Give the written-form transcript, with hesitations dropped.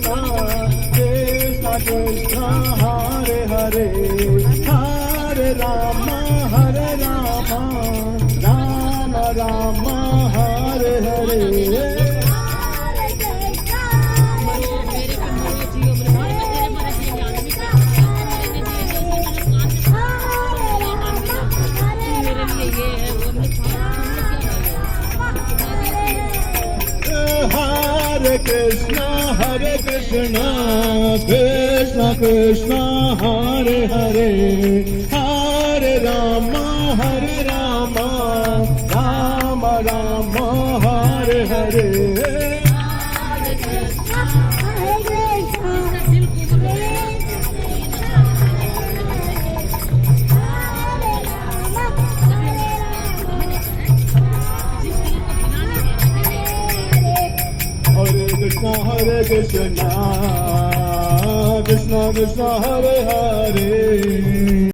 Krishna Krishna Hare Hare Hare Rama Hare Rama Rama Rama Hare Hare Hare Krishna Krishna Krishna Hare Hare Hare Rama Rama Rama Hare Hare Hare Krishna Krishna Krishna Hare Hare